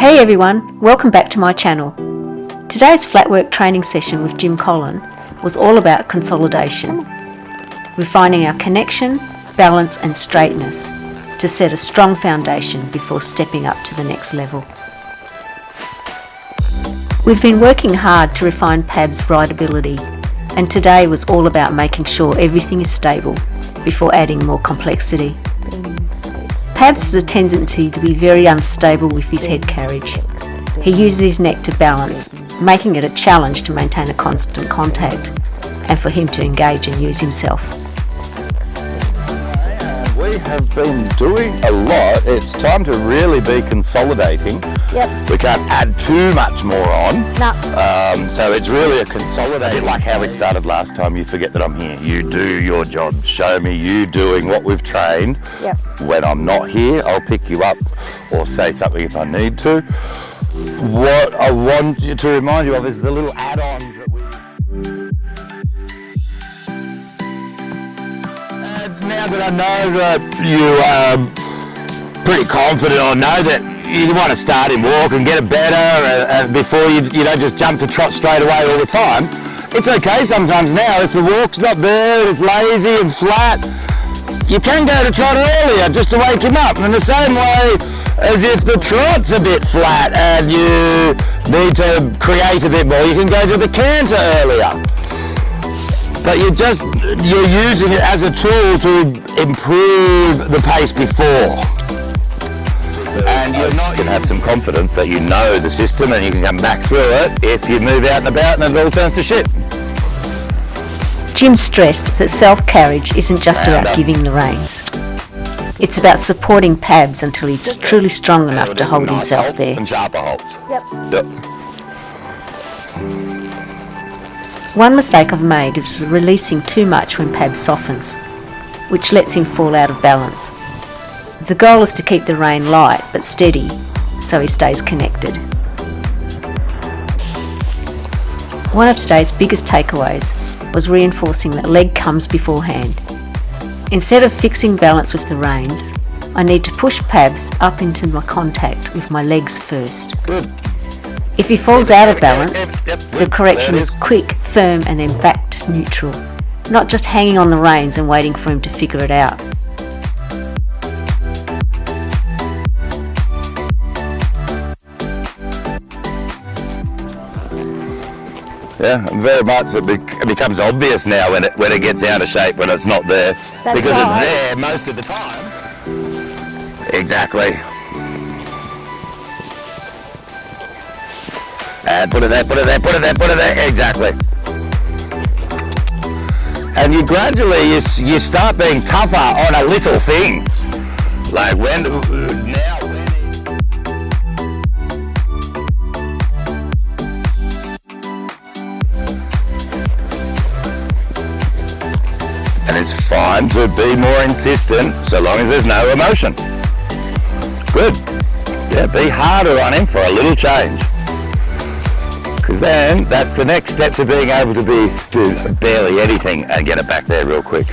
Hey everyone, welcome back to my channel. Today's flatwork training session with Jim Collin was all about consolidation, refining our connection, balance and straightness to set a strong foundation before stepping up to the next level. We've been working hard to refine PAB's rideability, and today was all about making sure everything is stable before adding more complexity. Pabs has a tendency to be very unstable with his head carriage. He uses his neck to balance, making it a challenge to maintain a constant contact and for him to engage and use himself. We have been doing a lot. It's time to really be consolidating. Yep. We can't add too much more on. No. So it's really a consolidated, like how we started last time. You forget that I'm here. You do your job. Show me you doing what we've trained. Yep. When I'm not here, I'll pick you up or say something if I need to. What I want you to remind you of is the little add-ons that we... Now that I know that you are pretty confident, or know that you want to start in walk and get it better before you don't just jump to trot straight away all the time. It's okay sometimes now if the walk's not there, it's lazy and flat. You can go to trot earlier just to wake him up, in the same way as if the trot's a bit flat and you need to create a bit more, you can go to the canter earlier. But you're using it as a tool to improve the pace before. And you're not going to have some confidence that you know the system and you can come back through it if you move out and about and it all turns to shit. Jim stressed that self-carriage isn't just about giving the reins. It's about supporting Pabs until he's truly strong enough to hold himself there. And sharper holds. Yep. One mistake I've made is releasing too much when Pab softens, which lets him fall out of balance. The goal is to keep the rein light but steady so he stays connected. One of today's biggest takeaways was reinforcing that leg comes before hand. Instead of fixing balance with the reins, I need to push Pabs up into my contact with my legs first. Good. If he falls out of balance, the correction is quick, firm and then back to neutral, not just hanging on the reins and waiting for him to figure it out. Yeah, very much. It becomes obvious now when it gets out of shape, when it's not there. That's because right. It's there most of the time. Exactly. And put it there, put it there, put it there, put it there. Exactly. And you gradually, you start being tougher on a little thing. Like and it's fine to be more insistent so long as there's no emotion. Good. Yeah, be harder on him for a little change. Because then that's the next step to being able to do barely anything and get it back there real quick.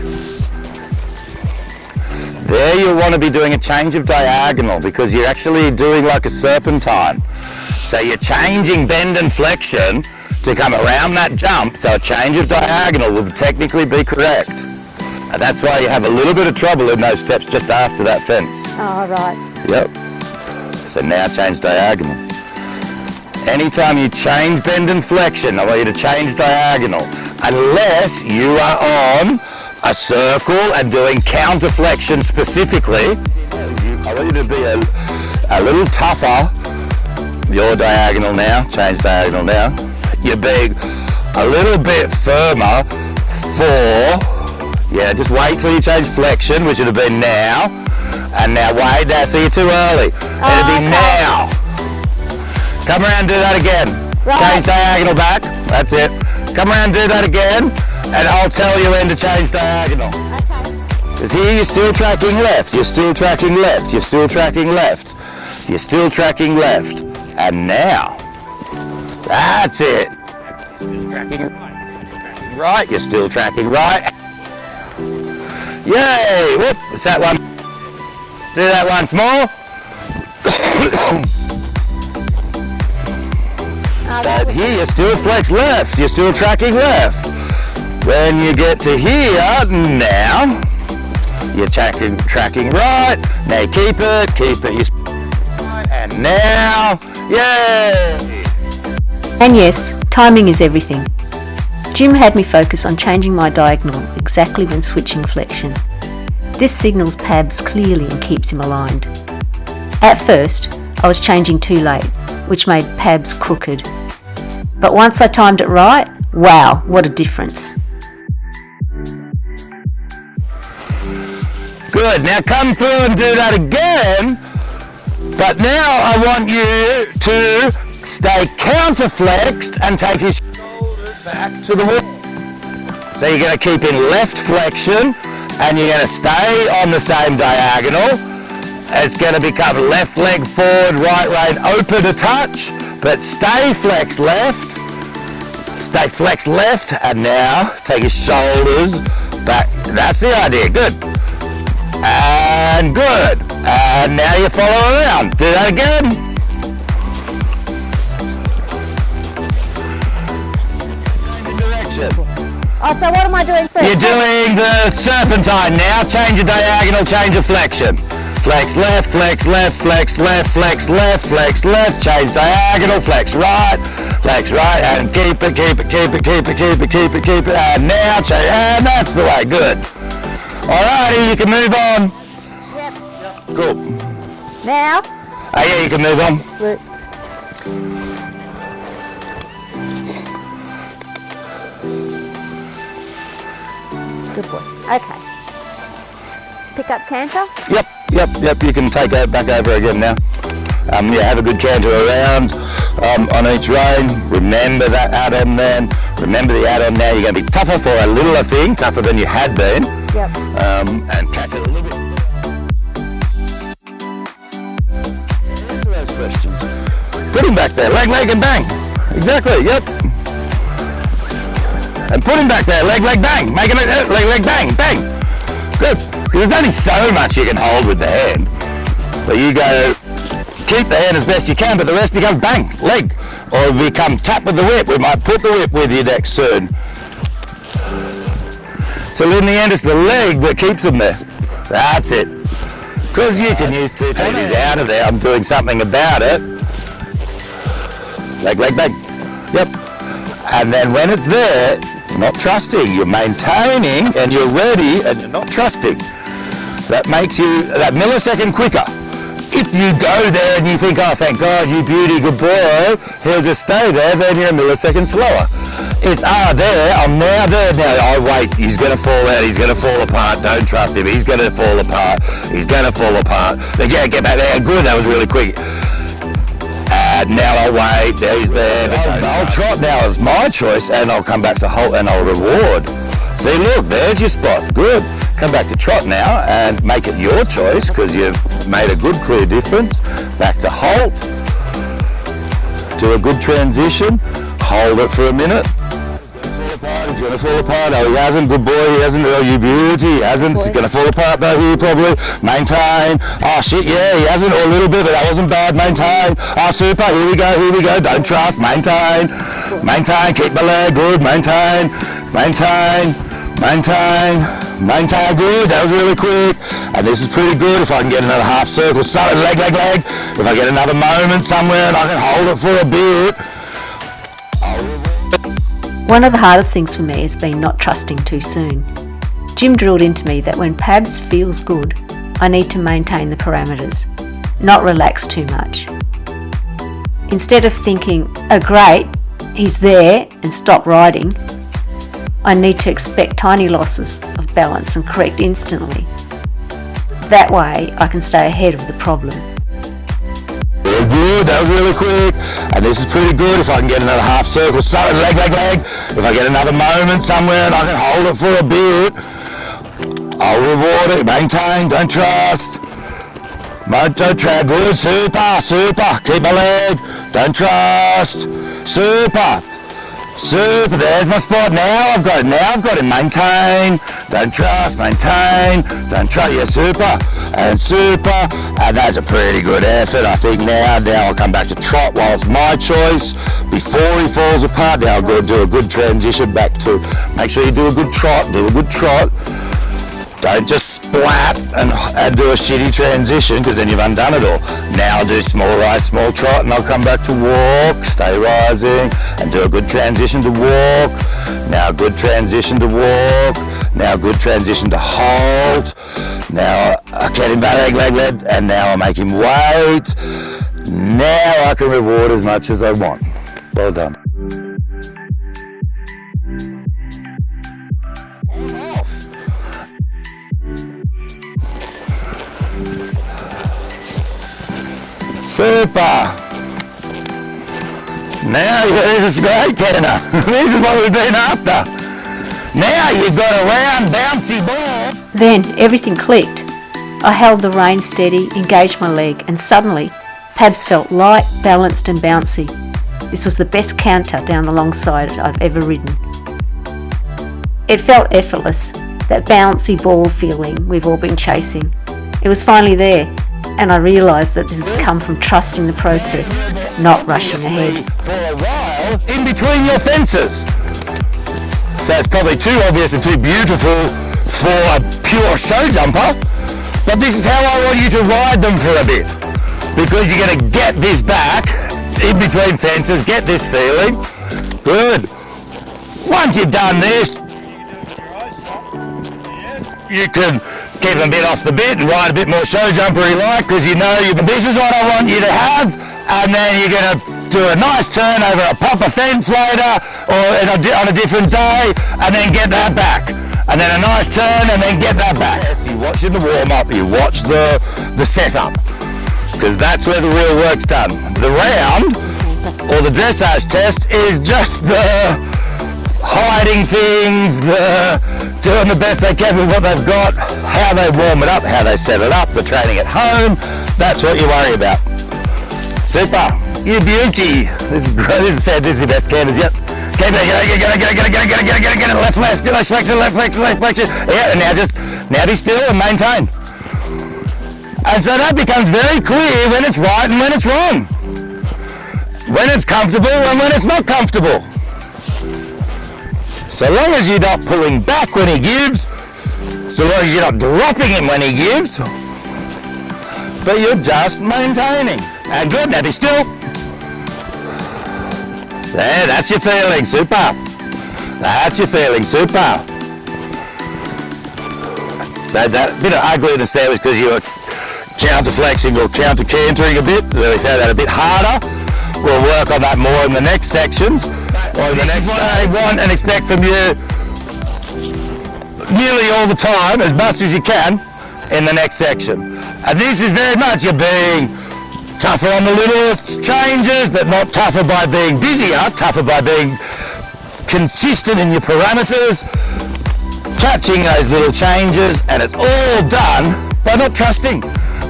There you'll want to be doing a change of diagonal because you're actually doing like a serpentine. So you're changing bend and flexion to come around that jump, so a change of diagonal would technically be correct. And that's why you have a little bit of trouble in those steps just after that fence. Oh, right. Yep. So now change diagonal. Anytime you change bend and flexion, I want you to change diagonal. Unless you are on a circle and doing counter flexion specifically, I want you to be a little tougher. Your diagonal now, change diagonal now. You're being a little bit firmer for, just wait till you change flexion, which would have been now. And now wait, now, so you're too early. It'll be now. Come around and do that again. Right. Change diagonal back. That's it. Come around and do that again, and I'll tell you when to change diagonal. Okay. Because here you're still tracking left, you're still tracking left, you're still tracking left, you're still tracking left. And now, that's it. Still tracking right, you're still tracking right. Yay! Whoop, it's that one. Do that once more. But here you're still flex left, you're still tracking left. When you get to here, now, you're tracking right. Now you keep it, and now, yay! And yes, timing is everything. Jim had me focus on changing my diagonal exactly when switching flexion. This signals Pabs clearly and keeps him aligned. At first, I was changing too late, which made Pabs crooked. But once I timed it right, wow, what a difference. Good, now come through and do that again. But now I want you to stay counterflexed and take your shoulders back to the wall. So you're going to keep in left flexion and you're going to stay on the same diagonal. It's going to become left leg forward, right rein open a touch, but stay flexed left. Stay flexed left, and now take your shoulders back. That's the idea, good. And good. And now you follow around. Do that again. Change direction. Oh, so what am I doing first? You're doing the serpentine now. Change your diagonal, change your flexion. Flex left, flex left, flex left, flex left, flex left, change diagonal, flex right, and keep it, and now change, and that's the way, good. Alrighty, you can move on. Yep. Cool. Now? Oh yeah, you can move on. Good. Good boy. Okay. Pick up canter. Yep, you can take that back over again now. Yeah, have a good canter around on each rein. Remember that add-on then. Remember the add-on now. You're going to be tougher for a littler thing, tougher than you had been. Yep. And catch it a little bit. Answer those questions. Put him back there, leg, and bang. Exactly, yep. And put him back there, leg, bang. Make it leg, bang, bang. Good. Because there's only so much you can hold with the hand. But you go, keep the hand as best you can, but the rest becomes bang, leg. Or become tap with the whip. We might put the whip with you next soon. Till in the end it's the leg that keeps them there. That's it. Because you can use 2 titties out of there, I'm doing something about it. Leg, bang. Yep. And then when it's there, you're not trusting, you're maintaining and you're ready and you're not trusting. That makes you that millisecond quicker. If you go there and you think, oh thank God, you beauty, good boy, he'll just stay there, then you're a millisecond slower. It's there, I'm now there now, oh wait, he's going to fall out, he's going to fall apart, don't trust him, he's going to fall apart, he's going to fall apart. Then get back there, good, that was really quick. And now I'll wait, there he's there. I'll trot now as my choice and I'll come back to halt and I'll reward. See, look, there's your spot, good. Come back to trot now and make it your choice because you've made a good clear difference. Back to halt, do a good transition, hold it for a minute. He's going to fall apart, oh he hasn't, good boy, he hasn't, oh you beauty, he hasn't, he's going to fall apart though here probably, maintain, oh shit yeah he hasn't, or a little bit but that wasn't bad, maintain, oh super, here we go, don't trust, maintain, keep my leg, good, maintain, good, that was really quick, and this is pretty good, if I can get another half circle, leg, if I get another moment somewhere and I can hold it for a bit. One of the hardest things for me has been not trusting too soon. Jim drilled into me that when Pabs feels good, I need to maintain the parameters, not relax too much. Instead of thinking, oh great, he's there, and stop riding, I need to expect tiny losses of balance and correct instantly. That way I can stay ahead of the problem. Good, that was really quick, and this is pretty good, if I can get another half circle, leg, if I get another moment somewhere and I can hold it for a bit, I'll reward it, maintain, don't trust, moto trap, good, super, keep my leg, don't trust, super, there's my spot, now I've got it, maintain, don't trust, yeah, super, and that's a pretty good effort, I think now I'll come back to trot while it's my choice, before he falls apart. Now go do a good transition back to, make sure you do a good trot, Don't just splat and do a shitty transition, because then you've undone it all. Now do small rise, small trot, and I'll come back to walk, stay rising, and do a good transition to walk. Now good transition to walk. Now good transition to hold. Now I get him back leg, and now I make him wait. Now I can reward as much as I want. Well done. Super. Now this is great, Kenna. This is what we've been after. Now you've got a round, bouncy ball. Then everything clicked. I held the rein steady, engaged my leg, and suddenly Pabs felt light, balanced and bouncy. This was the best canter down the long side I've ever ridden. It felt effortless, that bouncy ball feeling we've all been chasing. It was finally there, and I realised that this has come from trusting the process, not rushing ahead. For a while, in between your fences. So it's probably too obvious and too beautiful for a pure show jumper, but this is how I want you to ride them for a bit, because you're going to get this back in between fences, get this feeling. Good. Once you've done this, you can keep a bit off the bit and ride a bit more show jumpery like, because you know this is what I want you to have, and then you're going to do a nice turn over a proper fence later, or on a different day, and then get that back. And then a nice turn, and then get that back. You watch in the warm-up, you watch the setup, because that's where the real work's done. The round, or the dressage test, is just the hiding things, the doing the best they can with what they've got, how they warm it up, how they set it up, the training at home. That's what you worry about. Super. You beauty. This is great. This is fantastic, best candles yet. Get it. Left flexion. Yeah, and now be still and maintain. And so that becomes very clear when it's right and when it's wrong. When it's comfortable and when it's not comfortable. So long as you're not pulling back when he gives, so long as you're not dropping him when he gives, but you're just maintaining. And good, now be still. There, that's your feeling, super. That's your feeling, super. So that bit of ugliness there was because you were counter-flexing or counter-cantering a bit, so we found that a bit harder. We'll work on that more in the next sections. Or the next what I want and expect from you nearly all the time, as much as you can, in the next section. And this is very much you're being tougher on the little changes, but not tougher by being busier, tougher by being consistent in your parameters, catching those little changes, and it's all done by not trusting,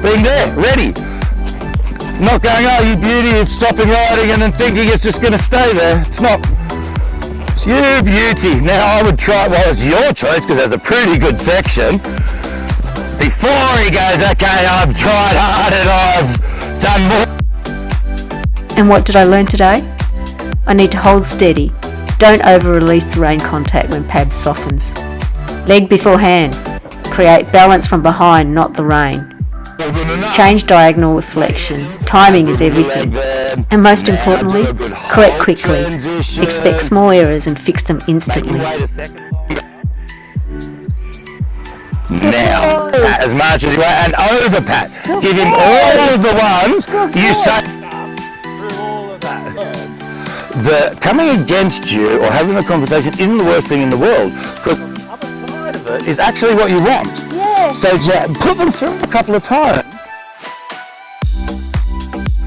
being there, ready. Not going, oh, you beauty, it's stopping riding and then thinking it's just going to stay there. It's not. It's you beauty. Now I would try, well, it's your choice because there's a pretty good section. Before he goes, okay, I've tried hard and I've done more. And what did I learn today? I need to hold steady. Don't over-release the rein contact when Pabs softens. Leg before hand. Create balance from behind, not the rein. Change diagonal with flexion. Timing is everything. And most importantly, correct quickly. Expect small errors and fix them instantly. Now, pat as much as you want, and over pat. Give him all of the ones you say. Through all of that. The coming against you or having a conversation isn't the worst thing in the world, because the other side of it is actually what you want. Yeah. So put them through a couple of times.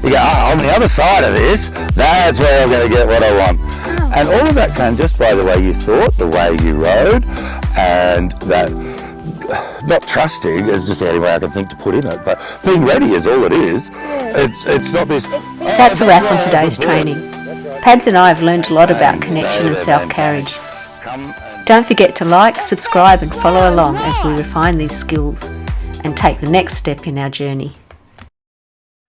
You go, oh, on the other side of this, that's where I'm going to get what I want. Oh. And all of that came just by the way you thought, the way you rode, and that not trusting is just the only way I can think to put in it, but being ready is all it is. Yeah. It's not this. That's a wrap on today's training. Pabs and I have learned a lot about connection and self-carriage. Don't forget to like, subscribe and follow along as we refine these skills and take the next step in our journey.